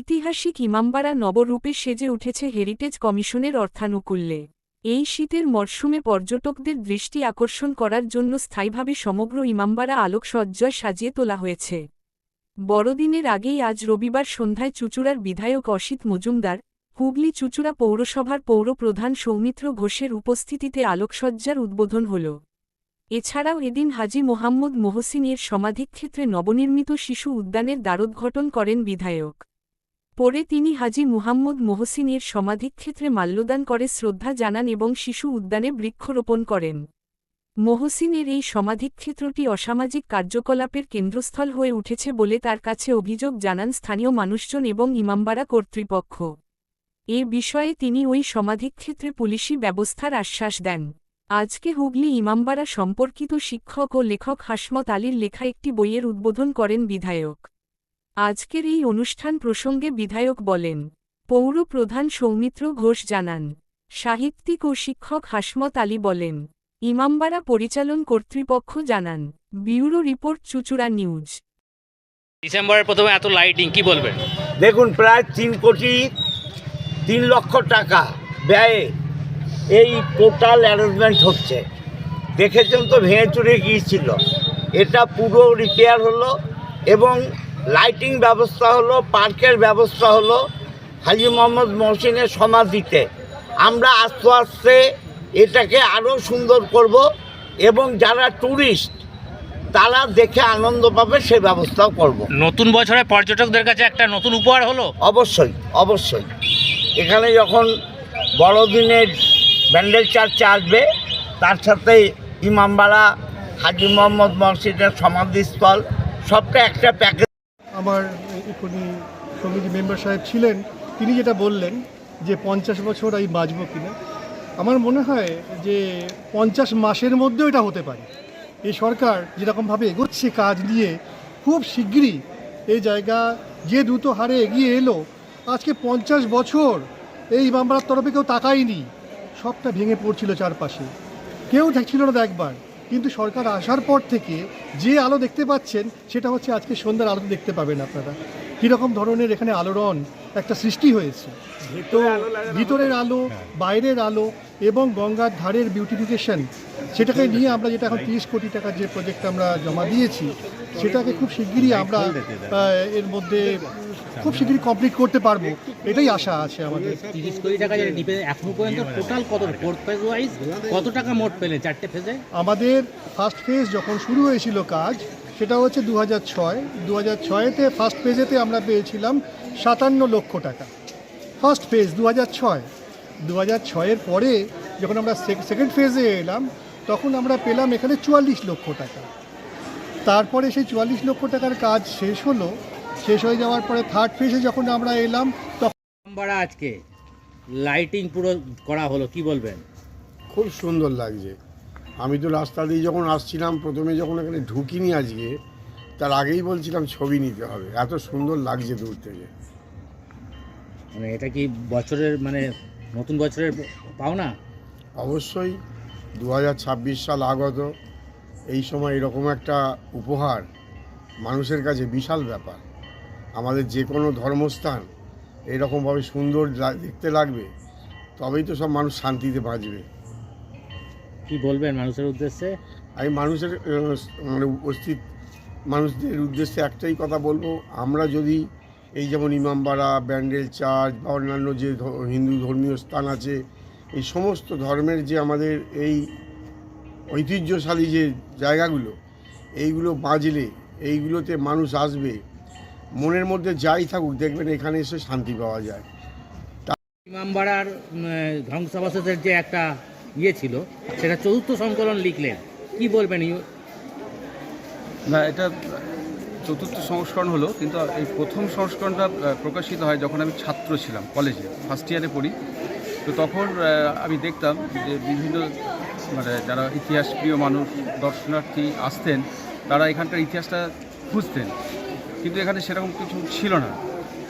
ঐতিহাসিক ইমামবাড়া নবরূপে সেজে উঠেছে হেরিটেজ কমিশনের অর্থানুকূল্যে। এই শীতের মরশুমে পর্যটকদের দৃষ্টি আকর্ষণ করার জন্য স্থায়ীভাবে সমগ্র ইমামবাড়া আলোকসজ্জায় সাজিয়ে তোলা হয়েছে। বড়দিনের আগেই আজ রবিবার সন্ধ্যায় চুঁচুড়ার বিধায়ক অসিত মজুমদার, হুগলি চুঁচুড়া পৌরসভার পৌর প্রধান সৌমিত্র ঘোষের উপস্থিতিতে আলোকসজ্জার উদ্বোধন হল। এছাড়াও এদিন হাজী মোহাম্মদ মোহসিন এর সমাধিক্ষেত্রে নবনির্মিত শিশু উদ্যানের দ্বারোদ্ঘাটন করেন বিধায়ক। পরে তিনি হাজী মুহাম্মদ মোহসিন এর সমাধিক্ষেত্রে মাল্যদান করে শ্রদ্ধা জানান এবং শিশু উদ্যানে বৃক্ষরোপণ করেন। মোহসিনের এই সমাধিক্ষেত্রটি অসামাজিক কার্যকলাপের কেন্দ্রস্থল হয়ে উঠেছে বলে তার কাছে অভিযোগ জানান স্থানীয় মানুষজন এবং ইমামবাড়া কর্তৃপক্ষ। এ বিষয়ে তিনি ওই সমাধিক্ষেত্রে পুলিশি ব্যবস্থার আশ্বাস দেন। আজকে হুগলি ইমামবাড়া সম্পর্কিত শিক্ষক ও লেখক হাসমত আলীর লেখা একটি বইয়ের উদ্বোধন করেন বিধায়ক। আজকের এই অনুষ্ঠান প্রসঙ্গে বিধায়ক বলেন, পৌর প্রধান সৌমিত্র ঘোষ জানান, সাহিত্যিক ও শিক্ষক হাসমত আলী বলেন, ইমামবাড়া পরিচালন কর্তৃপক্ষ জানান। ব্যুরো রিপোর্ট, চুঁচুড়া নিউজ। ডিসেম্বরের প্রথমে এত লাইটিং, কি বলবেন? দেখুন, প্রায় 3 লক্ষ টাকা ব্যয়ে এই টোটাল অ্যারেঞ্জমেন্ট হচ্ছে। দেখেছেন তো, ভেঙে চুরে গিয়েছিল, এটা পুরো রিপেয়ার হলো এবং লাইটিং ব্যবস্থা হলো, পার্কের ব্যবস্থা হলো। হাজী মোহাম্মদ মহসিনের সমাধিতে আমরা আস্তে আস্তে এটাকে আরও সুন্দর করব এবং যারা ট্যুরিস্ট তারা দেখে আনন্দ পাবে সে ব্যবস্থাও করব। নতুন বছরে পর্যটকদের কাছে একটা নতুন উপহার হলো। অবশ্যই এখানে যখন বড়দিনের ব্যান্ডেল চার্চে আসবে, তার সাথে ইমামবাড়া হাজী মোহাম্মদ মহসিনের সমাধিস্থল সবটা একটা প্যাকেজ। আমার এখনই কমিটি মেম্বার সাহেব ছিলেন, তিনি যেটা বললেন যে 50 বছর আমি বাঁচব কিনা, আমার মনে হয় যে 50 মাসের মধ্যেও এটা হতে পারে। এই সরকার যেরকমভাবে এগোচ্ছে কাজ নিয়ে, খুব শিগগিরই এই জায়গা যে দ্রুত হারে এগিয়ে এলো, আজকে 50 বছর এই ইমামবাড়ার তরফে কেউ তাকায়নি, সবটা ভেঙে পড়ছিল চারপাশে, কেউ দেখছিল না দেখবার। কিন্তু সরকার আসার পর থেকে যে আলো দেখতে পাচ্ছেন সেটা হচ্ছে আজকে সন্ধ্যার আলো দেখতে পাবেন আপনারা। কীরকম ধরনের এখানে আলোড়ন একটা সৃষ্টি হয়েছে, তো ভিতরের আলো, বাইরের আলো এবং গঙ্গার ধারের বিউটিফিকেশন, সেটাকে নিয়ে আমরা যেটা এখন 30 কোটি টাকার যে প্রজেক্ট আমরা জমা দিয়েছি, সেটাকে খুব শিগগিরই আমরা এর মধ্যে খুব শিগগিরই কমপ্লিট করতে পারবো, এটাই আশা আছে আমাদের। 30 কোটি টাকা যেটা নিবে এখন পর্যন্ত টোটাল কত টাকা মোট পেলে 4টে ফেজে? আমাদের ফার্স্ট ফেজ যখন শুরু হয়েছিল কাজ, সেটা হচ্ছে 2006-তে ফার্স্ট ফেজেতে আমরা পেয়েছিলাম 57 লক্ষ টাকা। ফার্স্ট ফেজ 2006-এর পরে যখন আমরা সেকেন্ড ফেজে এলাম, তখন আমরা পেলাম এখানে 44 লক্ষ টাকা। তারপরে সেই 44 লক্ষ টাকার কাজ শেষ হলো, শেষ হয়ে যাওয়ার পরে থার্ড ফেজে যখন আমরা এলাম, তখন ইমামবাড়া আজকে লাইটিং পুরো করা হলো, কি বলবেন? খুব সুন্দর লাগছে। আমি তো রাস্তা দিয়ে যখন আসছিলাম, প্রথমে যখন এখানে ঢুকিনি আজকে, তার আগেই বলছিলাম ছবি নিতে হবে, এত সুন্দর লাগছে দূর থেকে। মানে এটা কি বছরের নতুন বছরের পাওনা? অবশ্যই 2026 সাল আগত, এই সময় এরকম একটা উপহার মানুষের কাছে বিশাল ব্যাপার। আমাদের যে কোনো ধর্মস্থান এরকমভাবে সুন্দর দেখতে লাগবে, তবেই তো সব মানুষ শান্তিতে বাঁচবে। কি বলবেন মানুষের উদ্দেশ্যে? আমি উপস্থিত মানুষদের উদ্দেশ্যে একটাই কথা বলবো, আমরা যদি এই যেমন ইমামবাড়া, ব্যান্ডেল চার্চ বা অন্যান্য যে হিন্দু ধর্মীয় স্থান আছে, এই সমস্ত ধর্মের যে আমাদের এই ঐতিহ্যশালী যে জায়গাগুলো, এইগুলো বাঁচলে, এইগুলোতে মানুষ আসবে, মনের মধ্যে যাই থাকুক দেখবেন এখানে এসে শান্তি পাওয়া যায়। ইমামবাড়ার ধ্বংসাবশেষের যে একটা ছিল, সেটা 4র্থ সংকলন লিখলেন, কি বলবেন? না, এটা 4র্থ সংস্করণ হলো, কিন্তু এই প্রথম সংস্করণটা প্রকাশিত হয় যখন আমি ছাত্র ছিলাম, কলেজে ফার্স্ট ইয়ারে পড়ি। তো তখন আমি দেখতাম যে বিভিন্ন যারা ইতিহাস প্রিয় মানুষ, দর্শনার্থী আসতেন, তারা এখানকার ইতিহাসটা খুঁজতেন, কিন্তু এখানে সেরকম কিছু ছিল না।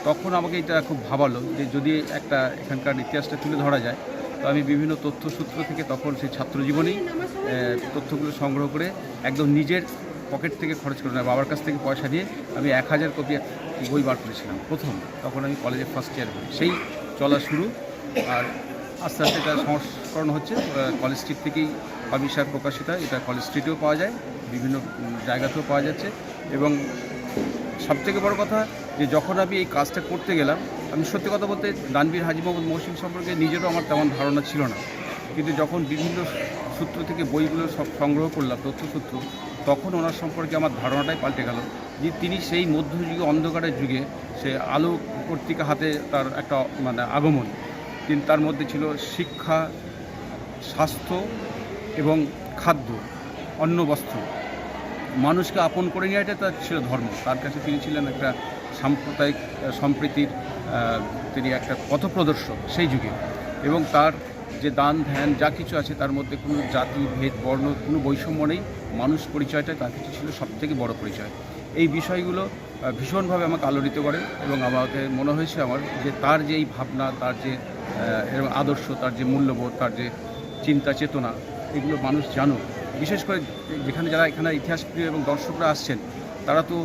তখন আমাকে এটা খুব ভাবালো যে যদি একটা এখানকার ইতিহাসটা তুলে ধরা যায়। তো আমি বিভিন্ন তথ্যসূত্র থেকে তখন সেই ছাত্রজীবনেই তথ্যগুলো সংগ্রহ করে একদম নিজের পকেট থেকে খরচ করে না, বাবার কাছ থেকে পয়সা দিয়ে আমি 1000 কপি বই বার করেছিলাম প্রথম, তখন আমি কলেজে ফার্স্ট ইয়ার পড়ি। সেই চলা শুরু, আর আস্তে আস্তে এটা সংস্করণ হচ্ছে। কলেজ স্ট্রিট থেকেই পাবলিশার প্রকাশিত হয়, এটা কলেজ স্ট্রিটেও পাওয়া যায়, বিভিন্ন জায়গাতেও পাওয়া যাচ্ছে। এবং সবথেকে বড় কথা যে যখন আমি এই কাজটা করতে গেলাম, আমি সত্যি কথা বলতে দানবীর হাজী মোহাম্মদ মহসিন সম্পর্কে নিজেরও আমার তেমন ধারণা ছিল না, কিন্তু যখন বিভিন্ন সূত্র থেকে বইগুলো সব সংগ্রহ করলাম, তথ্যসূত্র, তখন ওনার সম্পর্কে আমার ধারণাটাই পাল্টে গেল যে তিনি সেই মধ্যযুগে অন্ধকারের যুগে সে আলো পত্রিকা হাতে তার একটা মানে আগমন, কিন্তু তার মধ্যে ছিল শিক্ষা, স্বাস্থ্য এবং খাদ্য, অন্ন, বস্ত্র, মানুষকে আপন করে নেওয়াটাই তার ছিল ধর্ম। তার কাছে তিনি ছিলেন একটা সাম্প্রদায়িক সম্প্রীতির তিনি একটা পথপ্রদর্শক সেই যুগে। এবং তার যে দান ধ্যান যা কিছু আছে তার মধ্যে কোনো জাতি ভেদ বর্ণ কোনো বৈষম্য নেই, মানুষ পরিচয়টাই তার কাছে ছিল সবথেকে বড় পরিচয়। এই বিষয়গুলো ভীষণভাবে আমাকে আলোড়িত করে এবং আমাকে মনে হয়েছে আমার যে তার যে এই ভাবনা, তার যে এরকম আদর্শ, তার যে মূল্যবোধ, তার যে চিন্তা চেতনা, এগুলো মানুষ জানুক। বিশেষ করে যেখানে যারা এখানে ইতিহাসপ্রিয় এবং দর্শকরা আসছেন, তারা তো